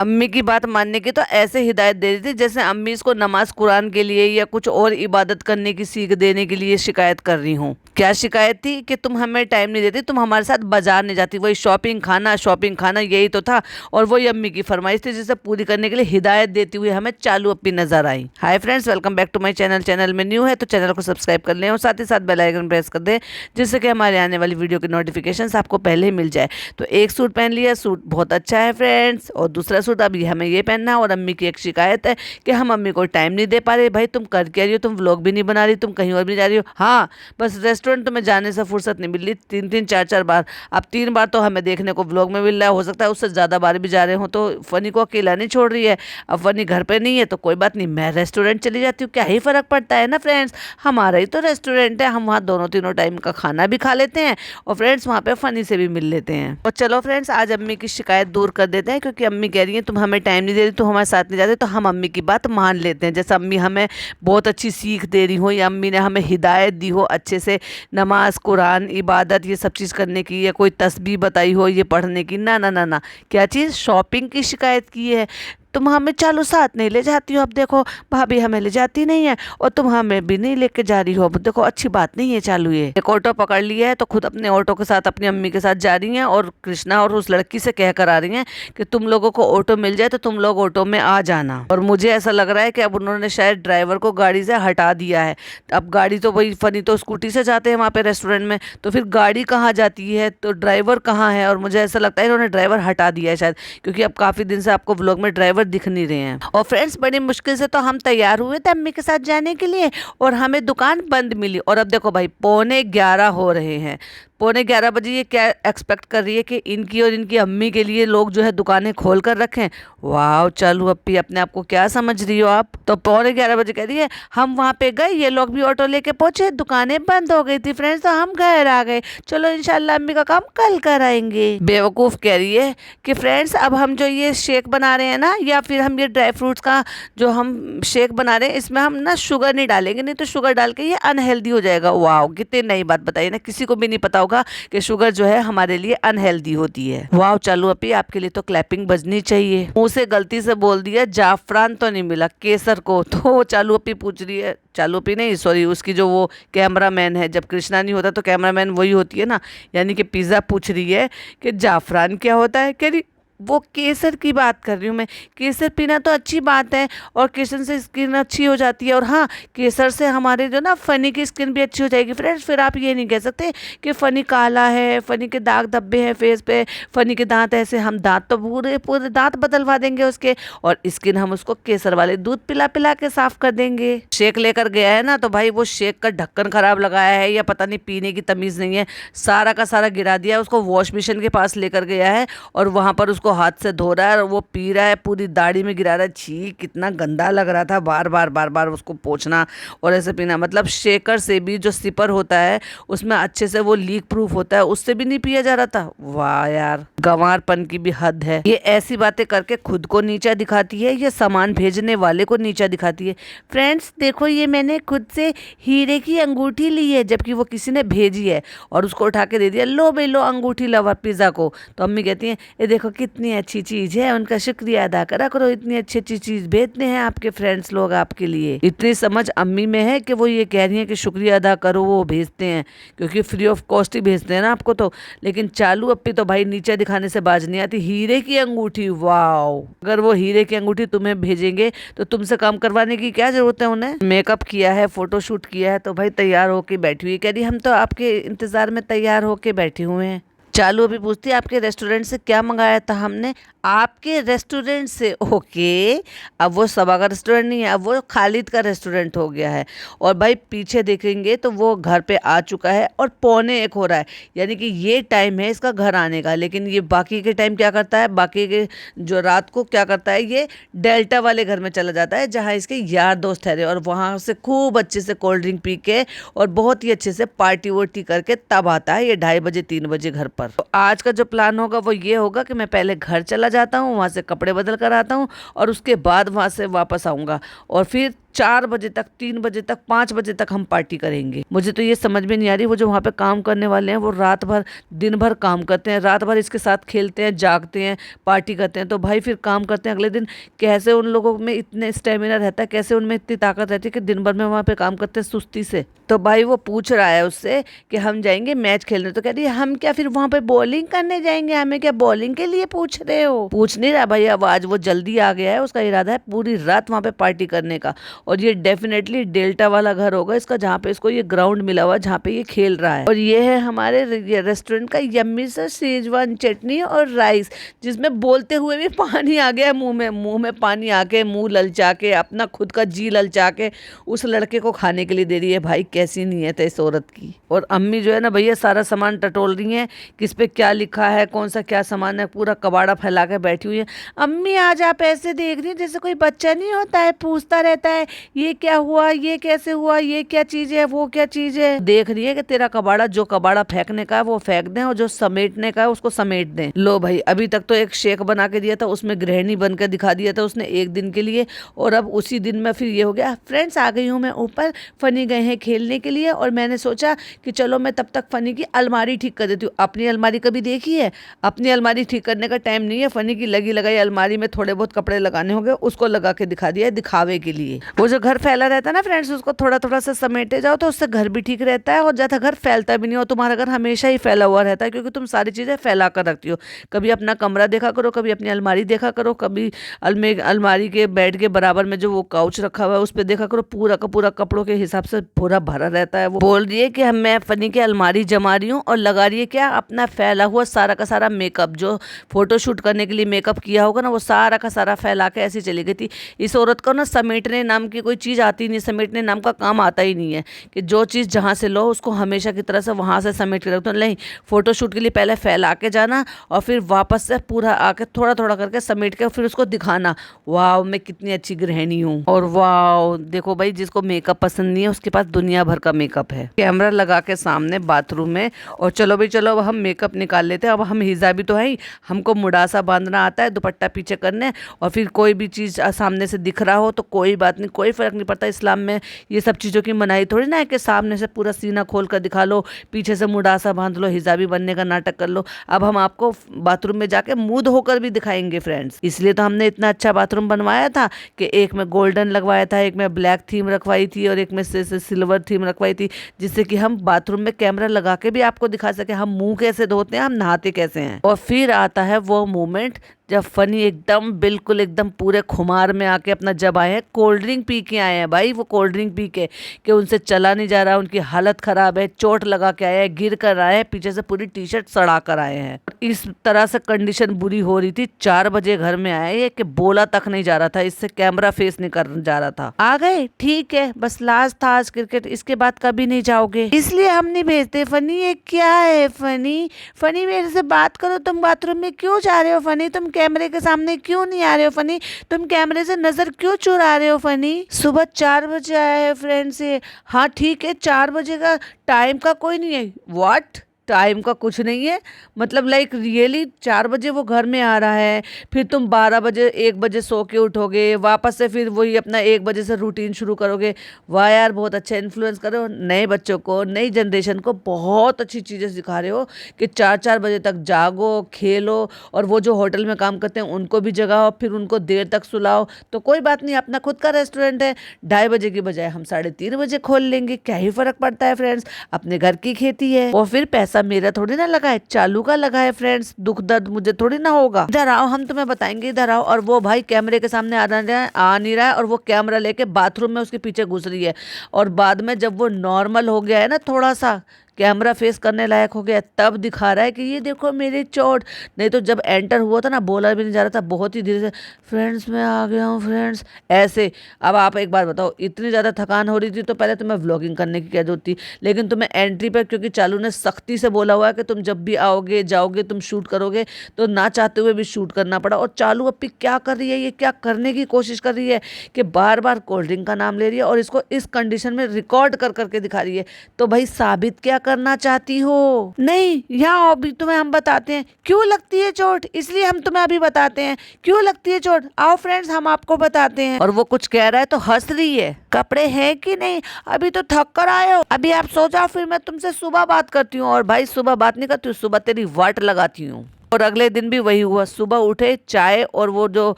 अम्मी की बात मानने की तो ऐसे हिदायत दे रही थी जैसे अम्मी इसको नमाज कुरान के लिए या कुछ और इबादत करने की सीख देने के लिए शिकायत कर रही हूँ। क्या शिकायत थी कि तुम हमें टाइम नहीं देती, तुम हमारे साथ बाजार नहीं जाती, वही शॉपिंग खाना यही तो था। और वही अम्मी की फरमाइश थी जिसे पूरी करने के लिए हिदायत देती हुई हमें चालू अप्पी नजर आई। Hi friends, welcome back to my channel. Channel में न्यू है तो चैनल को सब्सक्राइब कर लें और साथ ही साथ बेल आइकन प्रेस कर दें जिससे कि हमारे आने वाली वीडियो की नोटिफिकेशन आपको पहले ही मिल जाए। तो एक सूट पहन लिया, सूट बहुत अच्छा है फ्रेंड्स, और दूसरा सूट अभी हमें ये पहनना है। और अम्मी की एक शिकायत है कि हम अम्मी को टाइम नहीं दे पा रहे। भाई तुम कर क्या रही हो, तुम व्लॉग भी नहीं बना रही, तुम कहीं और भी जा रही हो। हाँ, बस रेस्टोरेंट में जाने से फुर्सत नहीं मिल रही, 3-3 4-4 बार। अब 3 बार तो हमें देखने को व्लॉग में मिल रहा है, हो सकता है उससे ज़्यादा बार भी जा रहे हो। तो फनी को अकेला नहीं छोड़ रही है। अब फनी घर पे नहीं है तो कोई बात नहीं, मैं रेस्टोरेंट चली जाती हूँ, क्या ही फ़र्क पड़ता है ना फ्रेंड्स। हमारा ही तो रेस्टोरेंट है, हम वहाँ दोनों तीनों टाइम का खाना भी खा लेते हैं और फ्रेंड्स वहाँ पे फनी से भी मिल लेते हैं। और चलो फ्रेंड्स, आज अम्मी की शिकायत दूर कर देते हैं, क्योंकि अम्मी कह रही है तुम हमें टाइम नहीं दे रही, तुम हमारे साथ नहीं जाते। तो हम अम्मी की बात मान लेते हैं, जैसे अम्मी हमें बहुत अच्छी सीख दे रही हो या अम्मी ने हमें हिदायत दी हो अच्छे से नमाज कुरान इबादत ये सब चीज़ करने की, या कोई तस्बीह बताई हो ये पढ़ने की। ना ना ना ना, क्या चीज़ शॉपिंग की शिकायत की है। तुम हमें चालू साथ नहीं ले जाती हो, अब देखो भाभी हमें ले जाती नहीं है और तुम हमें भी नहीं लेके जा रही हो। अब देखो अच्छी बात नहीं है चालू। ये एक ऑटो पकड़ लिया है तो खुद अपने ऑटो के साथ अपनी अम्मी के साथ जा रही हैं, और कृष्णा और उस लड़की से कह कर आ रही हैं कि तुम लोगों को ऑटो मिल जाए तो तुम लोग ऑटो में आ जाना। और मुझे ऐसा लग रहा है कि अब उन्होंने शायद ड्राइवर को गाड़ी से हटा दिया है। अब गाड़ी तो वही फनी तो स्कूटी से जाते हैं वहाँ पे रेस्टोरेंट में, तो फिर गाड़ी कहाँ जाती है, तो ड्राइवर कहाँ है। और मुझे ऐसा लगता है इन्होंने ड्राइवर हटा दिया है शायद, क्योंकि अब काफ़ी दिन से आपको व्लॉग में ड्राइवर दिख नहीं रहे हैं। और फ्रेंड्स, बड़ी मुश्किल से तो हम तैयार हुए थे अम्मी के साथ जाने के लिए और हमें दुकान बंद मिली। और अब देखो भाई 11:15 हो रहे हैं, 11:15 ये क्या एक्सपेक्ट कर रही है कि इनकी और इनकी अम्मी के लिए लोग जो है दुकानें खोल कर रखें। वाह, चालू अप्पी अपने आप को क्या समझ रही हो आप। तो 11:15 कह रही है हम वहाँ पे गए, ये लोग भी ऑटो लेके पहुंचे, दुकानें बंद हो गई थी फ्रेंड्स, तो हम घर आ गए। चलो इंशाल्लाह अम्मी का काम कल कराएंगे। बेवकूफ़ कह रही है कि फ्रेंड्स अब हम जो ये शेक बना रहे हैं ना, या फिर हम ये ड्राई फ्रूट्स का जो हम शेक बना रहे हैं, इसमें हम ना शुगर नहीं डालेंगे, नहीं तो शुगर डाल के ये अनहेल्दी हो जाएगा। वाह, कितनी नई बात बताई ना, किसी को भी नहीं पता होगा कि शुगर जो है हमारे लिए अनहेल्दी होती है। वाह चालू अप्पी, आपके लिए तो क्लैपिंग बजनी चाहिए। मुंह से गलती से बोल दिया जाफरान तो नहीं मिला केसर को। तो चालू अप्पी पूछ रही है, चालू अप्पी नहीं सॉरी, उसकी जो वो कैमरा मैन है, जब कृष्णा नहीं होता तो कैमरा मैन वही होती है ना, यानी कि पिज़्ज़ा पूछ रही है कि जाफरान क्या होता है। कह रही वो केसर की बात कर रही हूँ मैं, केसर पीना तो अच्छी बात है और केसर से स्किन अच्छी हो जाती है, और हाँ केसर से हमारे जो ना फनी की स्किन भी अच्छी हो जाएगी फ्रेंड्स। फिर आप ये नहीं कह सकते कि फ़नी काला है, फ़नी के दाग धब्बे हैं फेस पे, फ़नी के दांत ऐसे, हम दांत तो पूरे पूरे दांत बदलवा देंगे उसके, और स्किन हम उसको केसर वाले दूध पिला पिला के साफ कर देंगे। शेक लेकर गया है ना, तो भाई वो शेक का ढक्कन खराब लगाया है या पता नहीं पीने की तमीज़ नहीं है, सारा का सारा गिरा दिया है। उसको वॉश मशीन के पास लेकर गया है और वहाँ पर उसको हाथ से धो रहा है और वो पी रहा है, पूरी दाढ़ी में गिरा रहा है। छी, कितना गंदा लग रहा था, बार बार उसको पोंछना और ऐसे पीना। मतलब शेकर से भी जो सिपर होता है उसमें अच्छे से वो लीक प्रूफ होता है, उससे भी नहीं पिया जा रहा था। वाह यार, गंवारपन की भी हद है। ये ऐसी बातें करके खुद को नीचा दिखाती है, ये सामान भेजने वाले को नीचा दिखाती है। फ्रेंड्स देखो, ये मैंने खुद से हीरे की अंगूठी ली है, जबकि वो किसी ने भेजी है, और उसको उठा के दे दिया, लो भाई लो अंगूठी लवर पिज़्ज़ा को। तो अम्मी कहती हैं ये देखो कितनी अच्छी चीज़ है, उनका शुक्रिया अदा करा करो, इतनी अच्छी अच्छी चीज़ भेजते हैं आपके फ्रेंड्स लोग आपके लिए। इतनी समझ अम्मी में है कि वो ये कह रही हैं कि शुक्रिया अदा करो, वो भेजते हैं क्योंकि फ्री ऑफ कॉस्ट ही भेजते हैं ना आपको। तो लेकिन चालू अप्पी तो भाई नीचे दिखाने से बाज नहीं आती। हीरे की अंगूठी, वाओ, अगर वो हीरे की अंगूठी तुम्हें भेजेंगे तो तुमसे काम करवाने की क्या जरूरत है उन्हें। मेकअप किया है, फोटोशूट किया है, तो भाई तैयार होके बैठी हुई, कह रही हम तो आपके इंतजार में तैयार होके बैठे हुए हैं। चालू अभी पूछती है आपके रेस्टोरेंट से क्या मंगाया था हमने। आपके रेस्टोरेंट से, ओके, अब वो सबा का रेस्टोरेंट नहीं है, अब वो खालिद का रेस्टोरेंट हो गया है। और भाई पीछे देखेंगे तो वो घर पे आ चुका है और 1:45 हो रहा है, यानी कि ये टाइम है इसका घर आने का। लेकिन ये बाकी के टाइम क्या करता है, बाकी के जो रात को क्या करता है, ये डेल्टा वाले घर में चला जाता है जहाँ इसके यार दोस्त ठहरे, और वहाँ से खूब अच्छे से कोल्ड ड्रिंक पी के और बहुत ही अच्छे से पार्टी वार्टी करके तब आता है ये 2:30 बजे 3 बजे घर पर। तो आज का जो प्लान होगा वो ये होगा कि मैं पहले घर चला जाता हूँ, वहाँ से कपड़े बदल कर आता हूँ और उसके बाद वहाँ से वापस आऊँगा, और फिर 4 बजे तक, 3 बजे तक, 5 बजे तक हम पार्टी करेंगे। मुझे तो ये समझ में नहीं आ रही, वो जो वहाँ पे काम करने वाले हैं वो रात भर दिन भर काम करते हैं, रात भर इसके साथ खेलते हैं, जागते हैं, पार्टी करते हैं, तो भाई फिर काम करते हैं अगले दिन, कैसे उन लोगों में इतने स्टेमिना रहता है, कैसे उनमें इतनी ताकत रहती है कि दिन भर में वहाँ पे काम करते हैं सुस्ती से। तो भाई वो पूछ रहा है उससे कि हम जाएंगे मैच खेलने, तो कह रही है हम क्या फिर वहाँ पे बॉलिंग करने जाएंगे, हमें क्या बॉलिंग के लिए पूछ रहे हो। पूछ नहीं रहा भाई, अब आज वो जल्दी आ गया है, उसका इरादा है पूरी रात वहाँ पे पार्टी करने का। और ये डेफिनेटली डेल्टा वाला घर होगा इसका, जहाँ पे इसको ये ग्राउंड मिला हुआ है जहाँ पे ये खेल रहा है। और ये है हमारे रेस्टोरेंट का यम्मी सा शेजवान चटनी और राइस, जिसमें बोलते हुए भी पानी आ गया मुंह में पानी आके, मुंह ललचा के, अपना खुद का जी ललचा के उस लड़के को खाने के लिए दे रही है। भाई कैसी नीयत है इस औरत की। और अम्मी जो है ना भैया सारा सामान टटोल रही हैं, किस पे क्या लिखा है, कौन सा क्या सामान है, पूरा कबाड़ा फैला के बैठी हुई है। अम्मी आज आप ऐसे देख रही हैं जैसे कोई बच्चा नहीं होता है, पूछता रहता है ये क्या हुआ, ये कैसे हुआ, ये क्या चीज है, वो क्या चीज है। देख रही है कि तेरा कबाड़ा, जो कबाड़ा फेंकने का है वो फेंक दें और जो समेटने का है उसको समेट दें। लो भाई, अभी तक तो एक शेक बना के दिया था, उसमें गृहिणी बन के दिखा दिया था उसने एक दिन के लिए, और अब उसी दिन में फिर ये हो गया। फ्रेंड्स आ गई हूँ मैं ऊपर, फनी गए हैं खेलने के लिए, और मैंने सोचा कि चलो मैं तब तक फनी की अलमारी ठीक कर देती हूँ। अपनी अलमारी कभी देखी है? अपनी अलमारी ठीक करने का टाइम नहीं है, फनी की लगी लगाई अलमारी में थोड़े बहुत कपड़े लगाने होंगे, उसको लगा के दिखा दिया है दिखावे के लिए। वो जो घर फैला रहता है ना फ्रेंड्स, उसको थोड़ा थोड़ा सा समेटे जाओ तो उससे घर भी ठीक रहता है, और ज्यादा घर फैलता भी नहीं हो। तुम्हारा घर हमेशा ही फैला हुआ रहता है क्योंकि तुम सारी चीजें फैला कर रखती हो। कभी अपना कमरा देखा करो, कभी अपनी अलमारी देखा करो, कभी अलमारी के बेड के बराबर में जो वो काउच रखा हुआ है उस पर देखा करो, पूरा का पूरा कपड़ों के हिसाब से पूरा भरा रहता है। वो बोल रही है कि मैं फनी की अलमारी जमा रही हूँ, और लगा रही है क्या, अपना फैला हुआ सारा का सारा मेकअप, जो फोटोशूट करने के लिए मेकअप किया होगा ना, वो सारा का सारा फैला के ऐसी चली गई थी। इस औरत को ना समेटने नाम की कोई चीज़ आती नहीं, समेटने नाम का काम आता ही नहीं है, कि जो चीज़ जहाँ से लो उसको हमेशा की तरह से वहाँ से समेट के रखते हो। नहीं, फोटोशूट के लिए पहले फैला के जाना और फिर वापस से पूरा आके थोड़ा थोड़ा करके समेट के फिर उसको दिखाना, वाह मैं कितनी अच्छी गृहिणी हूँ। और वाह देखो भाई, जिसको मेकअप पसंद नहीं है उसके पास दुनिया भर का मेकअप है। कैमरा लगा के सामने बाथरूम में, और चलो भाई चलो, अब हम मेकअप निकाल लेते हैं। अब हम हिजाबी तो है ही, हमको मुड़ासा बांधना आता है, दुपट्टा पीछे करने, और फिर कोई भी चीज़ सामने से दिख रहा हो तो कोई बात नहीं, कोई फ़र्क नहीं पड़ता। इस्लाम में ये सब चीज़ों की मनाही थोड़ी ना है कि सामने से पूरा सीना खोल कर दिखा लो, पीछे से मुड़ासा बांध लो, हिजाबी बनने का नाटक कर लो। अब हम आपको बाथरूम में जाके मुँह धोकर भी दिखाएंगे फ्रेंड्स। इसलिए तो हमने इतना अच्छा बाथरूम बनवाया था कि एक में गोल्डन लगवाया था, एक में ब्लैक थीम रखवाई थी, और एक में से सिल्वर थीम रखवाई थी, जिससे कि हम बाथरूम में कैमरा लगा के भी आपको दिखा सके हम मुंह कैसे धोते हैं, हम नहाते कैसे हैं। और फिर आता है वो मोमेंट जब फनी एकदम बिल्कुल एकदम पूरे खुमार में आके अपना, जब आए हैं कोल्ड ड्रिंक पी के आए हैं भाई, वो कोल्ड ड्रिंक पी के कि उनसे चला नहीं जा रहा, उनकी हालत खराब है, चोट लगा के आए हैं, गिर कर आए हैं, पीछे से पूरी टी शर्ट सड़ा कर आए हैं। इस तरह से कंडीशन बुरी हो रही थी, 4 बजे घर में आए ये कि बोला तक नहीं जा रहा था, इससे कैमरा फेस नहीं कर जा रहा था। आ गए ठीक है, बस लास्ट था आज क्रिकेट, इसके बाद कभी नहीं जाओगे इसलिए हम नहीं भेजते। फनी ये क्या है? फनी फनी मेरे से बात करो, तुम बाथरूम में क्यों जा रहे हो? फनी तुम कैमरे के सामने क्यों नहीं आ रहे हो? फनी तुम कैमरे से नजर क्यों चुरा रहे हो? फनी सुबह 4 बजे आया है फ्रेंड से। हाँ ठीक है, 4 बजे का टाइम का कोई नहीं है। व्हाट? टाइम का कुछ नहीं है मतलब लाइक रियली 4 बजे वो घर में आ रहा है, फिर तुम 12 बजे 1 बजे सो के उठोगे, वापस से फिर वही अपना 1 बजे से रूटीन शुरू करोगे। वाह यार, बहुत अच्छा इन्फ्लुएंस कर रहे हो नए बच्चों को, नई जनरेशन को, बहुत अच्छी चीज़ें सिखा रहे हो कि 4-4 बजे तक जागो, खेलो, और वो जो होटल में काम करते हैं उनको भी जगाओ, फिर उनको देर तक सुलाओ। तो कोई बात नहीं, अपना खुद का रेस्टोरेंट है, 2:30 बजे की बजाय हम 3:30 बजे खोल लेंगे, क्या ही फर्क पड़ता है फ्रेंड्स, अपने घर की खेती है। और फिर पैसा मेरा थोड़ी ना लगा है, चालू का लगा है फ्रेंड्स, दुख दर्द मुझे थोड़ी ना होगा। इधर आओ, हम तुम्हें बताएंगे, इधर आओ। और वो भाई कैमरे के सामने आ नहीं रहा है, और वो कैमरा लेके बाथरूम में उसके पीछे घुस रही है। और बाद में जब वो नॉर्मल हो गया है ना, थोड़ा सा कैमरा फेस करने लायक हो गया, तब दिखा रहा है कि ये देखो मेरी चोट। नहीं तो जब एंटर हुआ था ना, बोला भी नहीं जा रहा था, बहुत ही धीरे से, फ्रेंड्स मैं आ गया हूँ फ्रेंड्स, ऐसे। अब आप एक बात बताओ, इतनी ज़्यादा थकान हो रही थी तो पहले तुम्हें व्लॉगिंग करने की क्या जरूरत थी, लेकिन तुम्हें एंट्री पर, क्योंकि चालू ने सख्ती से बोला हुआ है कि तुम जब भी आओगे जाओगे तुम शूट करोगे, तो ना चाहते हुए भी शूट करना पड़ा। और चालू अब क्या कर रही है, ये क्या करने की कोशिश कर रही है कि बार बार कोल्ड ड्रिंक का नाम ले रही है और इसको इस कंडीशन में रिकॉर्ड कर करके दिखा रही है। तो भाई साबित क्या करना चाहती हो? नहीं, यहाँ अभी तुम्हें हम बताते हैं क्यों लगती है चोट, इसलिए हम तुम्हें अभी बताते हैं क्यों लगती है चोट। आओ फ्रेंड्स, हम आपको बताते हैं। और वो कुछ कह रहा है तो हंस रही है। कपड़े हैं कि नहीं? अभी तो थक कर आए हो, अभी आप सो जाओ, फिर मैं तुमसे सुबह बात करती हूँ। और भाई सुबह बात नहीं करती हूँ, सुबह तेरी वाट लगाती हूँ। और अगले दिन भी वही हुआ। सुबह उठे, चाय और वो जो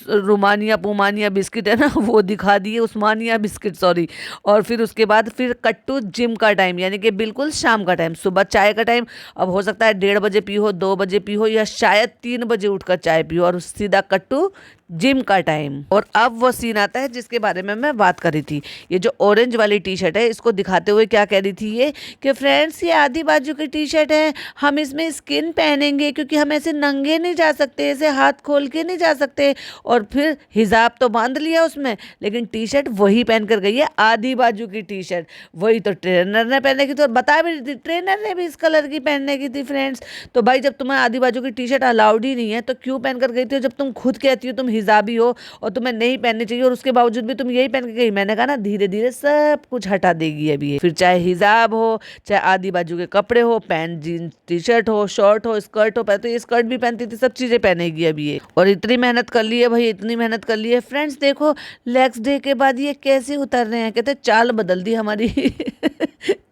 रुमानिया पुमानिया बिस्किट है ना वो दिखा दिए, उस्मानिया बिस्किट सॉरी। और फिर उसके बाद फिर कट्टू जिम का टाइम, यानी कि बिल्कुल शाम का टाइम। सुबह चाय का टाइम, अब हो सकता है 1:30 बजे पी हो, 2 बजे पी हो, या शायद 3 बजे उठकर चाय पी हो, और सीधा कट्टू जिम का टाइम। और अब वो सीन आता है जिसके बारे में मैं बात कर रही थी। ये जो ऑरेंज वाली टी शर्ट है, इसको दिखाते हुए क्या कह रही थी ये, कि फ्रेंड्स ये आधी बाजू की टी शर्ट है, हम इसमें स्किन पहनेंगे क्योंकि हम ऐसे नंगे नहीं जा सकते, ऐसे हाथ खोल के नहीं जा सकते। और फिर हिजाब तो बांध लिया उसमें, लेकिन टी शर्ट वही पहन कर गई है, आधी बाजू की टी शर्ट। वही तो ट्रेनर ने पहनने की, तो बता भी रही थी ट्रेनर ने भी इस कलर की पहनने की थी फ्रेंड्स। तो भाई जब तुम्हें आधी बाजू की टी शर्ट अलाउड ही नहीं है तो क्यों पहन कर गई थी? जब तुम खुद कहती हो तुम हिजाबी हो और तुम्हें नहीं पहननी चाहिए, और उसके बावजूद भी तुम यही पहन के गई। मैंने कहा ना धीरे धीरे सब कुछ हटा देगी अभी ये। फिर चाहे हिजाब हो, चाहे आधी बाजू के कपड़े हो, पैंट जींस टी शर्ट हो, शर्ट हो, स्कर्ट हो, पहले तो ये स्कर्ट भी पहनती थी, सब चीजें पहनेगी अभी ये। और इतनी मेहनत कर ली है भाई, इतनी मेहनत कर ली है फ्रेंड्स। देखो लेग्स डे के बाद ये कैसे उतर रहे हैं, कहते चाल बदल दी हमारी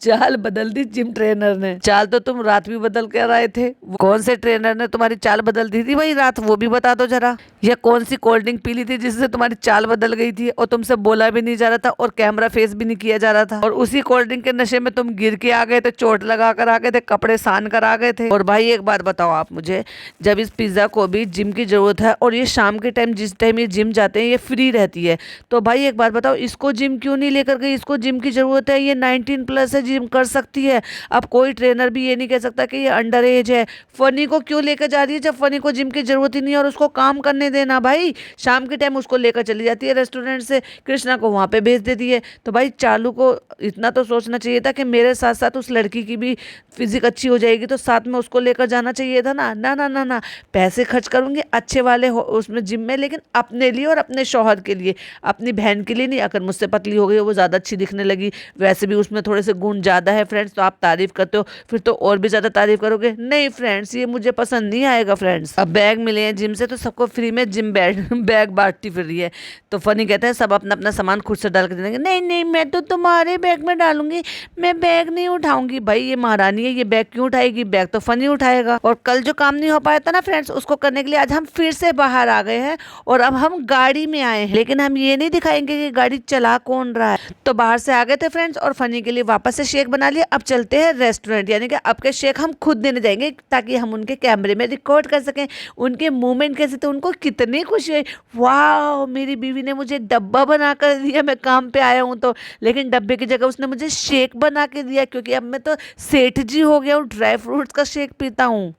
चाल बदल दी जिम ट्रेनर ने। चाल तो तुम रात भी बदल कर आए थे। कौन से ट्रेनर ने तुम्हारी चाल बदल दी थी भाई रात, वो भी बता दो जरा। या कौन सी कोल्ड ड्रिंक पी ली थी जिससे तुम्हारी चाल बदल गई थी और तुमसे बोला भी नहीं जा रहा था और कैमरा फेस भी नहीं किया जा रहा था, और उसी कोल्ड ड्रिंक के नशे में तुम गिर के आ गए थे, चोट लगा कर आ गए थे, कपड़े सान कर आ गए थे। और भाई एक बात बताओ आप मुझे, जब इस पिज्जा को भी जिम की जरूरत है और ये शाम के टाइम जिस टाइम ये जिम जाते हैं ये फ्री रहती है, तो भाई एक बात बताओ इसको जिम क्यों नहीं लेकर गई? इसको जिम की जरूरत है, ये 19+ है, जिम कर सकती है। अब कोई ट्रेनर भी ये नहीं कह सकता कि ये अंडर एज है। फनी को क्यों लेकर जा रही है जब फनी को जिम की जरूरत ही नहीं है? और उसको काम करने देना भाई, शाम के टाइम उसको लेकर चली जाती है रेस्टोरेंट से, कृष्णा को वहां पे भेज देती है। तो भाई चालू को इतना तो सोचना चाहिए था कि मेरे साथ साथ उस लड़की की भी फिजिक अच्छी हो जाएगी तो साथ में उसको लेकर जाना चाहिए था ना। ना ना ना ना, पैसे खर्च करूंगी अच्छे वाले उसमें जिम में, लेकिन अपने लिए और अपने शौहर के लिए, अपनी बहन के लिए नहीं। अगर मुझसे पतली हो गई, वो ज़्यादा अच्छी दिखने लगी, वैसे भी उसमें थोड़े से गुण ज़्यादा है फ्रेंड्स, तो आप तारीफ करते हो फिर तो और भी ज़्यादा तारीफ करोगे। नहीं फ्रेंड्स, ये मुझे पसंद नहीं आएगा फ्रेंड्स। अब बैग मिले हैं जिम से तो सबको फ्री में जिम बैग बांटती फिर रही है। तो फनी कहता है सब अपना अपना सामान खुद से डाल के देंगे। नहीं नहीं, मैं तो तुम्हारे बैग में डालूंगी, मैं बैग नहीं उठाऊंगी। भाई ये महारानी है, ये बैग क्यों उठाएगी? बैग तो फनी उठाएगा। और कल जो काम नहीं हो पाया था ना फ्रेंड्स, उसको करने के लिए आज हम फिर से बाहर आ गए हैं और अब हम गाड़ी में आए हैं, लेकिन हम ये नहीं दिखाएंगे कि गाड़ी चला कौन रहा है। तो बाहर से आ गए थे फ्रेंड्स और फनी के लिए वापस से शेक बना लिया। अब चलते हैं रेस्टोरेंट, यानी कि अब के शेक हम खुद देने जाएंगे ताकि हम उनके कैमरे में रिकॉर्ड कर सकें उनके मूवमेंट कैसे थे, उनको कितनी खुशी हुई। वाह, मेरी बीवी ने मुझे डब्बा बना कर दिया, मैं काम पे आया हूँ तो, लेकिन डब्बे की जगह उसने मुझे शेक बना के दिया, क्योंकि अब मैं तो सेठ जी हो गया हूँ, ड्राई फ्रूट्स का शेक पीता हूँ।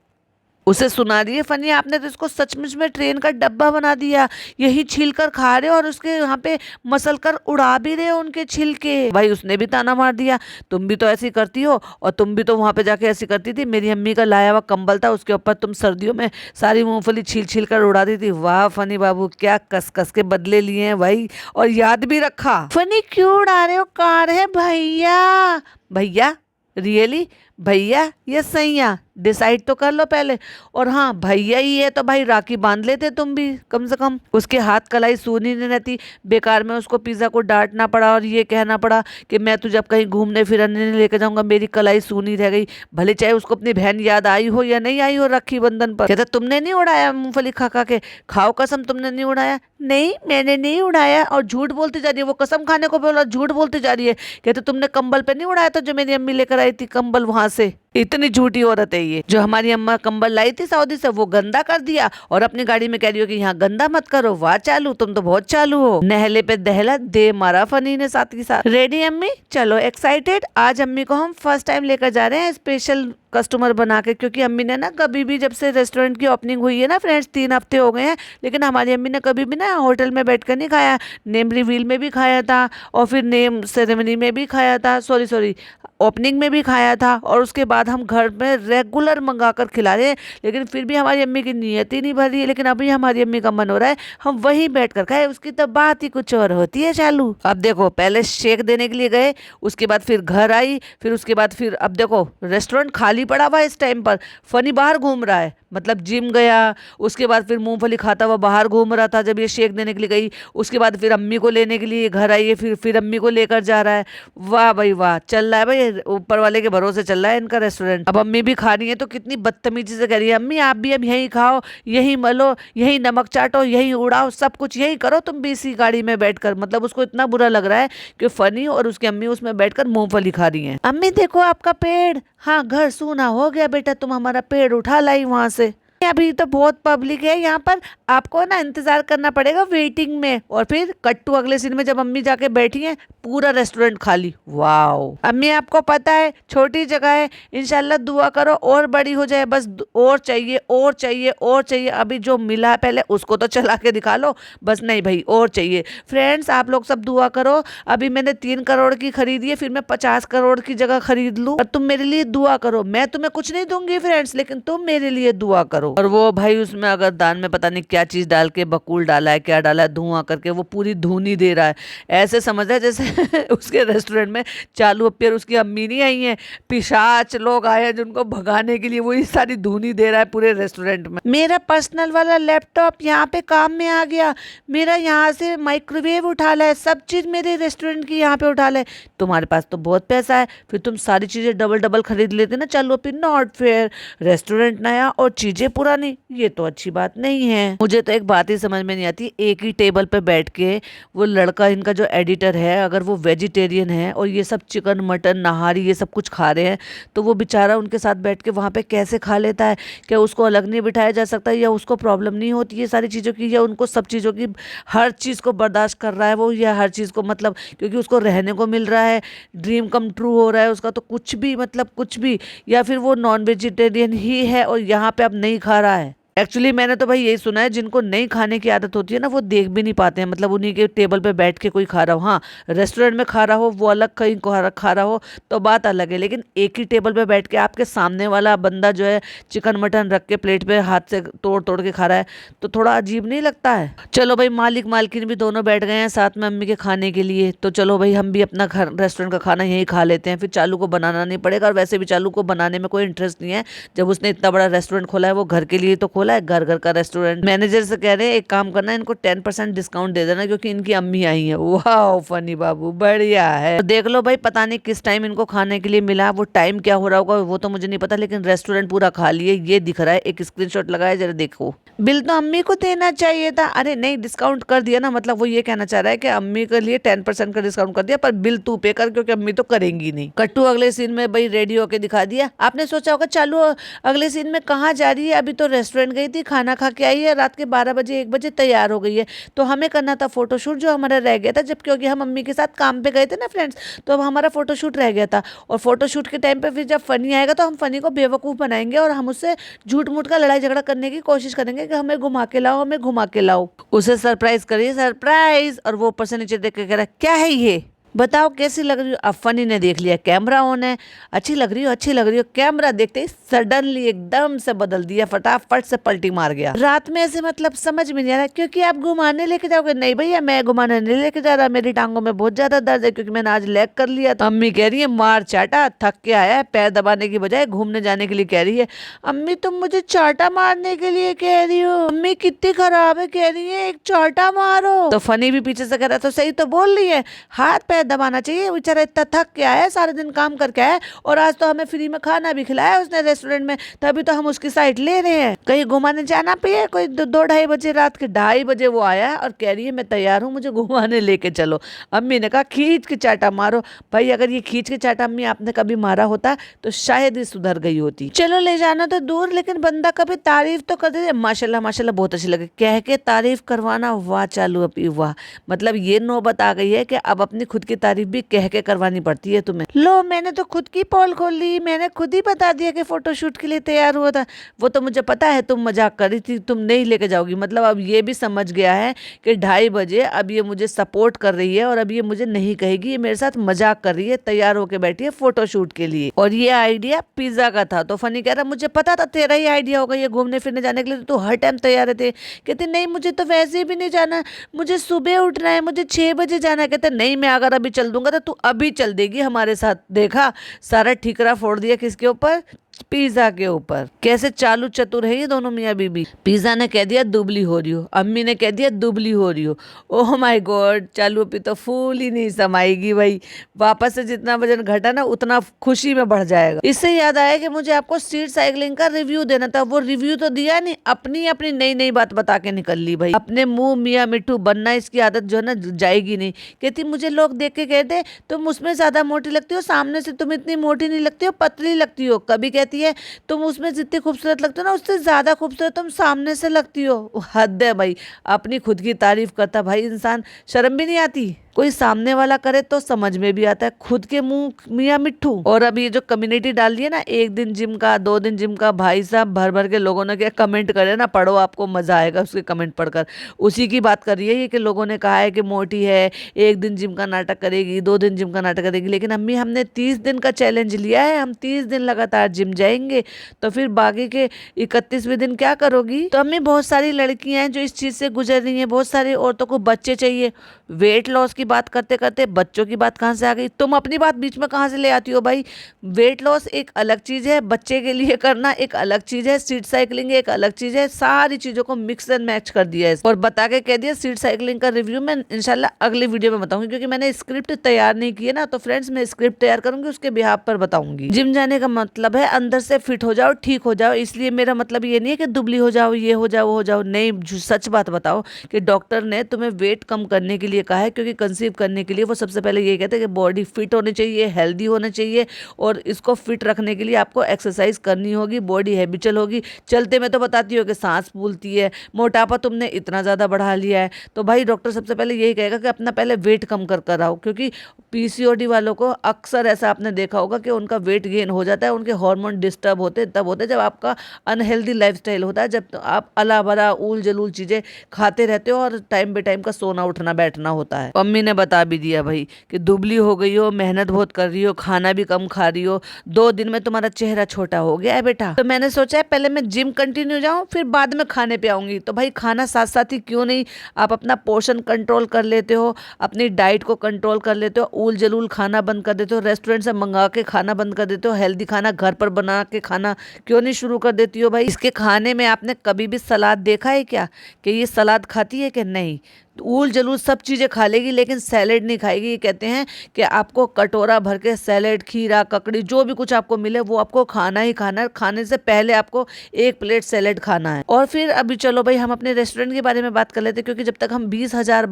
उसे सुना रही है फनी, आपने तो इसको सचमुच में ट्रेन का डब्बा बना दिया, यही छील कर खा रहे हो और उसके यहाँ पे मसल कर उड़ा भी रहे हो उनके छिलके। भाई उसने भी ताना मार दिया, तुम भी तो ऐसी करती हो, और तुम भी तो वहां पे जाके ऐसी करती थी। मेरी अम्मी का लाया हुआ कंबल था, उसके ऊपर तुम सर्दियों में सारी मूंगफली छील छील कर उड़ा दी थी। वाह फनी बाबू, क्या कस कस के बदले लिए हैं भाई, और याद भी रखा। फनी क्यों उड़ा रहे हो? कार है भैया। भैया रियली? भैया या सैया? डिसाइड तो कर लो पहले। और हाँ, भैया ही है तो भाई राखी बांध लेते तुम भी कम से कम। उसके हाथ कलाई सूनी नहीं रहती, बेकार में उसको पिज्जा को डांटना पड़ा और ये कहना पड़ा कि मैं तुझे जब कहीं घूमने फिरने नहीं लेकर जाऊंगा, मेरी कलाई सूनी रह गई। भले चाहे उसको अपनी बहन याद आई हो या नहीं आई हो राखी बंधन पर। कहता तुमने नहीं उड़ाया मूंगफली खा खा के? खाओ कसम, तुमने नहीं उड़ाया। नहीं मैंने नहीं उड़ाया, और झूठ बोलती जा रही है। वो कसम खाने को बोला, झूठ बोलती जा रही है। कहते तुमने कंबल पे नहीं उड़ाया था जो मेरी अम्मी लेकर आई थी कंबल वहां से? इतनी झूठी औरत है ये। जो हमारी अम्मा कंबल लाई थी सऊदी से, वो गंदा कर दिया और अपनी गाड़ी में कह रही हो कि यहाँ गंदा मत करो। वाह चालू, तुम तो बहुत चालू हो। नहले पे दहला दे मारा फनी ने साथ ही साथ। रेडी अम्मी? चलो एक्साइटेड? आज अम्मी को हम फर्स्ट टाइम लेकर जा रहे हैं स्पेशल कस्टमर बना के, क्योंकि अम्मी ने ना कभी भी, जब से रेस्टोरेंट की ओपनिंग हुई है ना फ्रेंड्स, 3 हफ्ते हो गए हैं, लेकिन हमारी अम्मी ने कभी भी ना होटल में बैठकर नहीं खाया। नेम रिवील में भी खाया था और फिर नेम सेरेमनी में भी खाया था, सॉरी ओपनिंग में भी खाया था, और उसके बाद बाद हम घर में रेगुलर मंगा कर खिला रहे हैं, लेकिन फिर भी हमारी अम्मी की नीयत ही नहीं भर रही है। लेकिन अभी हमारी अम्मी का मन हो रहा है हम वहीं बैठ कर खाए, उसकी तो बात ही कुछ और होती है चालू। अब देखो, पहले शेक देने के लिए गए, उसके बाद फिर घर आई, फिर उसके बाद फिर अब देखो रेस्टोरेंट खाली पड़ा हुआ है इस टाइम पर। फनी बाहर घूम रहा है, मतलब जिम गया, उसके बाद फिर मूंगफली खाता हुआ बाहर घूम रहा था जब ये शेक देने के लिए गई। उसके बाद फिर अम्मी को लेने के लिए घर आई है, फिर अम्मी को लेकर जा रहा है। वाह भाई वाह, चल रहा है भाई, ऊपर वाले के भरोसे चल रहा है इनका रेस्टोरेंट। अब अम्मी भी खा रही है तो कितनी बदतमीजी से कह रही है, अम्मी आप भी अब यहीं खाओ, यहीं मलो, यहीं नमक चाटो, यहीं उड़ाओ, सब कुछ यहीं करो तुम भी इसी गाड़ी में बैठकर। मतलब उसको इतना बुरा लग रहा है कि फनी और उसकी अम्मी उसमें बैठकर मूंगफली खा रही हैं। अम्मी देखो आपका पेड़, हाँ घर सूना हो गया बेटा, तुम हमारा पेड़ उठा लाई वहां से। अभी तो बहुत पब्लिक है यहाँ पर, आपको ना इंतजार करना पड़ेगा वेटिंग में। और फिर कट्टू अगले सीन में जब अम्मी जाके बैठी है, पूरा रेस्टोरेंट खाली। वाओ अम्मी आपको पता है छोटी जगह है, इंशाल्लाह दुआ करो और बड़ी हो जाए, बस और चाहिए और चाहिए और चाहिए। अभी जो मिला है पहले उसको तो चला के दिखा लो, बस नहीं भाई और चाहिए। फ्रेंड्स आप लोग सब दुआ करो, अभी मैंने 3 करोड़ की खरीदी है, फिर मैं 50 करोड़ की जगह खरीद लूं। और तुम मेरे लिए दुआ करो, मैं तुम्हें कुछ नहीं दूंगी फ्रेंड्स, लेकिन तुम मेरे लिए दुआ करो। और वो भाई उसमें अगर दान में पता नहीं क्या चीज डाल के, बकुल डाला है, क्या डाला है, धुआं करके वो पूरी धुनी दे रहा है। ऐसे समझ रहा है जैसे उसके रेस्टोरेंट में चालू अपियर उसकी अम्मी नहीं आई है, पिशाच लोग आए हैं जिनको भगाने के लिए वही सारी धुनी दे रहा है पूरे रेस्टोरेंट में। मेरा पर्सनल वाला लैपटॉप यहाँ पे काम में आ गया, मेरा यहाँ से माइक्रोवेव उठा ला है, सब चीज मेरे रेस्टोरेंट की यहाँ पे उठा ला है। तुम्हारे पास तो बहुत पैसा है, फिर तुम सारी चीजें डबल डबल खरीद लेते ना। चलो फिर नॉट फेयर, रेस्टोरेंट नया और चीजें पुरानी, ये तो अच्छी बात नहीं है। मुझे तो एक बात ही समझ में नहीं आती, एक ही टेबल पे बैठ के वो लड़का इनका जो एडिटर है, अगर वो वेजिटेरियन है और ये सब चिकन मटन नहारी ये सब कुछ खा रहे हैं, तो वो बेचारा उनके साथ बैठ के वहाँ पे कैसे खा लेता है? क्या उसको अलग नहीं बिठाया जा सकता, या उसको प्रॉब्लम नहीं होती है सारी चीज़ों की, या उनको सब चीज़ों की हर चीज़ को बर्दाश्त कर रहा है वो, या हर चीज़ को मतलब क्योंकि उसको रहने को मिल रहा है, ड्रीम कम ट्रू हो रहा है उसका, तो कुछ भी मतलब कुछ भी, या फिर वो नॉन वेजिटेरियन ही है और यहाँ पे अब नहीं खा रहा है। एक्चुअली मैंने तो भाई यही सुना है, जिनको नहीं खाने की आदत होती है ना वो देख भी नहीं पाते हैं, मतलब उन्हीं के टेबल पे बैठ के कोई खा रहा हो, हाँ रेस्टोरेंट में खा रहा हो वो अलग, कहीं खा रहा हो तो बात अलग है, लेकिन एक ही टेबल पे बैठ के आपके सामने वाला बंदा जो है चिकन मटन रख के प्लेट पे हाथ से तोड़ तोड़ के खा रहा है, तो थोड़ा अजीब नहीं लगता है? चलो भाई मालिक मालकिन भी दोनों बैठ गए हैं साथ में अम्मी के खाने के लिए, तो चलो भाई हम भी अपना घर रेस्टोरेंट का खाना यहीं खा लेते हैं, फिर चालू को बनाना नहीं पड़ेगा। और वैसे भी चालू को बनाने में कोई इंटरेस्ट नहीं है, जब उसने इतना बड़ा रेस्टोरेंट खोला है वो घर के लिए तो खोला है, घर घर का रेस्टोरेंट। मैनेजर से कह रहे हैं एक काम करना, इनको 10% डिस्काउंट दे देना क्योंकि इनकी अम्मी आई है। वाह फनी बाबू बढ़िया है। तो देख लो भाई, पता नहीं किस टाइम इनको खाने के लिए मिला, वो टाइम क्या हो रहा होगा वो तो मुझे नहीं पता, लेकिन रेस्टोरेंट पूरा खाली है ये दिख रहा है। एक स्क्रीनशॉट लगाया जरा देखो। बिल तो अम्मी को देना चाहिए था। अरे नहीं डिस्काउंट कर दिया ना, मतलब वो ये कहना चाह रहा है कि अम्मी के लिए 10% का डिस्काउंट कर दिया, पर बिल तू पे कर क्योंकि अम्मी तो करेंगी नहीं। कट्टू अगले सीन में भाई रेडी होके दिखा दिया। आपने सोचा होगा चालू अगले सीन में कहाँ जा रही है, अभी तो रेस्टोरेंट गई थी, खाना खा के आई है, रात के 12 बजे 1 बजे तैयार हो गई है। तो हमें करना था फोटोशूट जो हमारा रह गया था, जब क्योंकि हम अम्मी के साथ काम पे गए थे ना फ्रेंड्स, तो अब हमारा फोटोशूट रह गया था। और फोटोशूट के टाइम पे फिर जब फनी आएगा तो हम फनी को बेवकूफ़ बनाएंगे और हम उससे झूठ मूठ का लड़ाई झगड़ा करने की कोशिश करेंगे कि हमें घुमा के लाओ, हमें घुमा के लाओ। उसे सरप्राइज करिए सरप्राइज। और वो ऊपर से नीचे देख के कह रहा है क्या है ये, बताओ कैसी लग रही हो। अब फनी ने देख लिया कैमरा ऑन है, अच्छी लग रही हो अच्छी लग रही हो। कैमरा देखते ही सडनली एकदम से बदल दिया, फटाफट से पलटी मार गया। रात में ऐसे मतलब समझ में नहीं आ रहा क्योंकि आप घुमाने लेके जाओगे। नहीं भैया मैं घुमाने नहीं लेके जा रहा, मेरी टांगों में बहुत ज्यादा दर्द है क्योंकि मैंने आज लेग कर लिया था। अम्मी कह रही है मार चाटा, थक के आया है, पैर दबाने की बजाय घूमने जाने के लिए कह रही है। अम्मी तुम मुझे चाटा मारने के लिए कह रही हो, अम्मी कितनी खराब है, कह रही है एक चाटा मारो। तो फनी भी पीछे से कह रहा तो सही तो बोल रही है, हाथ पैर दबाना चाहिए, बेचारा इतना थक के आया है, सारे दिन काम करके आया और आज तो हमें फ्री में खाना भी खिलाया उसने रेस्टोरेंट में, तभी तो हम उसकी साइड ले रहे हैं। कहीं घुमाने जाना पे कोई 2-2:30 बजे, रात के 2:30 बजे वो आया है और कह रही है मैं तैयार हूँ, मुझे घुमाने लेके चलो। अम्मी ने कहा खींच के चाटा मारो। भाई अगर ये खींच के चाटा अम्मी आपने कभी मारा होता तो शायद ही सुधर गई होती। चलो ले जाना तो दूर, लेकिन बंदा कभी तारीफ तो कर दे, माशाल्लाह माशाल्लाह बहुत अच्छी लगे, कह के तारीफ करवाना। वाह चालू अपी वाह, मतलब ये नौबत आ गई है कि अब अपनी खुद की तारीफ भी कह के करवानी पड़ती है तुम्हें। लो, मैंने तो खुद की पोल खोल ली, मैंने खुद ही बता दिया कि फोटोशूट के लिए तैयार हुआ था। वो तो मुझे पता है तुम मजाक कर रही थी, तुम नहीं लेके जाओगी। मतलब अब ये भी समझ गया है कि 2:30 बजे अब ये मुझे सपोर्ट कर रही है और अब ये मुझे नहीं कहेगी, ये मेरे साथ मजाक कर रही है, तैयार होके बैठी है फोटोशूट के लिए। और ये आइडिया पिज्जा का था। तो फनी कह रहा मुझे पता था तेरा ही आइडिया होगा ये घूमने फिरने जाने के लिए, तो हर टाइम तैयार रहते। कहते नहीं मुझे तो वैसे भी नहीं जाना, मुझे सुबह उठना है, मुझे 6 बजे जाना है। कहते नहीं, मैं अगर अभी चल दूंगा तो तू अभी चल देगी हमारे साथ। देखा, सारा ठीकरा फोड़ दिया किसके ऊपर? पिज्जा के ऊपर। कैसे चालू चतुर है ये दोनों मियाँ बीबी। पिज्जा ने कह दिया दुबली हो रही हो, अम्मी ने कह दिया दुबली हो रही हो। ओह माय गॉड, चालू पे तो फूल ही नहीं समाएगी भाई। वापस से जितना वजन घटा ना उतना खुशी में बढ़ जाएगा। इससे याद आया कि मुझे आपको स्ट्रीट साइकिलिंग का रिव्यू देना था। वो रिव्यू तो दिया नहीं, अपनी अपनी नई नई बात बता के निकल ली भाई। अपने मुंह मियाँ मिट्टू बनना, इसकी आदत जो है ना जाएगी नहीं। कहती मुझे लोग देख के कहते तुम उसमें ज्यादा मोटी लगती हो, सामने से तुम इतनी मोटी नहीं लगती हो, पतली लगती हो। कभी कहती है तुम उसमें जितनी खूबसूरत लगती हो ना उससे ज्यादा खूबसूरत तुम सामने से लगती हो। हद है भाई, अपनी खुद की तारीफ करता भाई इंसान, शर्म भी नहीं आती। कोई सामने वाला करे तो समझ में भी आता है, खुद के मुंह मियाँ मिट्ठू। और अब ये जो कम्युनिटी डाल दी है ना, 1 दिन जिम का 2 दिन जिम का, भाई साहब भर भर के लोगों ने क्या कमेंट करे ना, पढ़ो आपको मजा आएगा उसके कमेंट पढ़कर। उसी की बात कर रही है ये कि लोगों ने कहा है कि मोटी है, 1 दिन जिम का नाटक करेगी, 2 दिन जिम का नाटक करेगी। लेकिन अम्मी हमने 30 दिन का चैलेंज लिया है, हम 30 दिन लगातार जिम जाएंगे, तो फिर बाकी के 31वें दिन क्या करोगी? तो अम्मी बहुत सारी लड़कियां हैं जो इस चीज से गुजर रही हैं, बहुत सारी औरतों को बच्चे चाहिए। वेट लॉस की बात करते करते बच्चों की बात कहाँ से आ गई? तुम अपनी बात बीच में कहाँ से ले आती हो भाई? वेट लॉस एक अलग चीज है, बच्चे के लिए करना एक अलग चीज है, स्ट्रीट साइकिलिंग एक अलग चीज है। सारी चीजों को मिक्स एंड मैच कर दिया है और बता के कह दिया स्ट्रीट साइकिलिंग का रिव्यू मैं इंशाल्लाह अगली वीडियो में बताऊंगी, क्योंकि मैंने स्क्रिप्ट तैयार नहीं की है ना। तो फ्रेंड्स, मैं स्क्रिप्ट तैयार करूंगी, उसके बिहाफ पर बताऊंगी। जिम जाने का मतलब है अंदर से फिट हो जाओ, ठीक हो जाओ। इसलिए मेरा मतलब ये नहीं है कि दुबली हो जाओ, ये हो जाओ, वो हो जाओ। नहीं, सच बात बताओ कि डॉक्टर ने तुम्हें वेट कम करने के लिए कहा है, क्योंकि कंसीव करने के लिए वो सबसे पहले ये कहते हैं कि बॉडी फिट होनी चाहिए, हेल्दी होना चाहिए, और इसको फिट रखने के लिए आपको एक्सरसाइज करनी होगी, बॉडी हैबिचुअल होगी। चलते में तो बताती हो कि सांस फूलती है, मोटापा तुमने इतना ज़्यादा बढ़ा लिया है। तो भाई डॉक्टर सबसे पहले यही कहेगा कि अपना पहले वेट कम कर आओ, क्योंकि पीसीओडी वालों को अक्सर ऐसा आपने देखा होगा कि उनका वेट गेन हो जाता है, उनके हार्मोन डिस्टर्ब होते तब होते जब आपका अनहेल्दी लाइफस्टाइल होता है, जब तो आप अला भरा ऊल जलूल चीज़ें खाते रहते हो और टाइम पे टाइम का सोना उठना बैठना होता है। मम्मी ने बता भी दिया भाई कि दुबली हो गई हो, मेहनत बहुत कर रही हो, खाना भी कम खा रही हो, 2 दिन में तुम्हारा चेहरा छोटा हो गया है बेटा। तो मैंने सोचा है पहले मैं जिम कंटिन्यू जाऊं, फिर बाद में खाने पे आऊंगी। तो भाई खाना साथ साथ ही क्यों नहीं, आप अपना पोर्शन कंट्रोल कर लेते हो, अपनी डाइट को कंट्रोल कर लेते हो, ऊल जलूल खाना बंद कर देते हो, रेस्टोरेंट से मंगा के खाना बंद कर देते हो, हेल्दी खाना घर पर बना के खाना क्यों नहीं शुरू कर देती हो भाई? इसके खाने में आपने कभी भी सलाद देखा है क्या कि ये सलाद खाती है कि नहीं? ऊल जलूल सब चीज़ें खा लेगी लेकिन सैलेड नहीं खाएगी। ये कहते हैं कि आपको कटोरा भर के सैलेड, खीरा, ककड़ी, जो भी कुछ आपको मिले वो आपको खाना ही खाना है। खाने से पहले आपको 1 प्लेट सैलेड खाना है। और फिर अभी चलो भाई हम अपने रेस्टोरेंट के बारे में बात कर लेते हैं, क्योंकि जब तक हम 20,000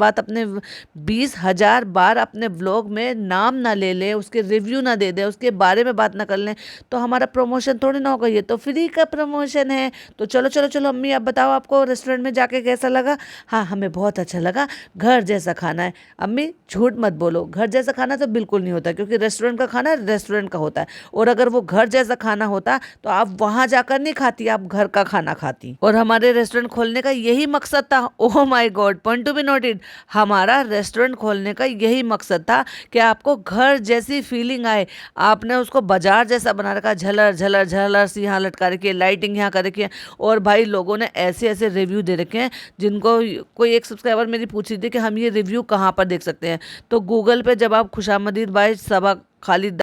बार अपने व्लॉग में नाम ना ले लें, उसके रिव्यू ना दे दें, उसके बारे में बात ना कर लें, तो हमारा प्रमोशन थोड़ी ना होगा। ये तो फ्री का प्रमोशन है। तो चलो चलो चलो अम्मी, आप बताओ आपको रेस्टोरेंट में जाके कैसा लगा? हाँ, हमें बहुत अच्छा लगा, घर जैसा खाना है। अम्मी झूठ मत बोलो, घर जैसा खाना तो बिल्कुल नहीं होता, क्योंकि रेस्टोरेंट का खाना रेस्टोरेंट का होता है। और अगर वो घर जैसा खाना होता तो आप वहां जाकर नहीं खाती, आप घर का खाना खाती। और हमारे रेस्टोरेंट खोलने का यही मकसद था। Oh my God, point to be noted. हमारा रेस्टोरेंट खोलने का यही मकसद था कि आपको घर जैसी फीलिंग आए। आपने उसको बाजार जैसा बना रखा, झलर झलर झलर सी यहाँ लटका रखी है, लाइटिंग यहाँ कर रखी है। और भाई लोगों ने ऐसे ऐसे रिव्यू दे रखे हैं, जिनको कोई एक सब्सक्राइबर मेरी पूछ रही थी कि हम ये रिव्यू कहाँ पर देख सकते हैं। तो गूगल पे जब आप खुशामदीद बाय सबा खालिद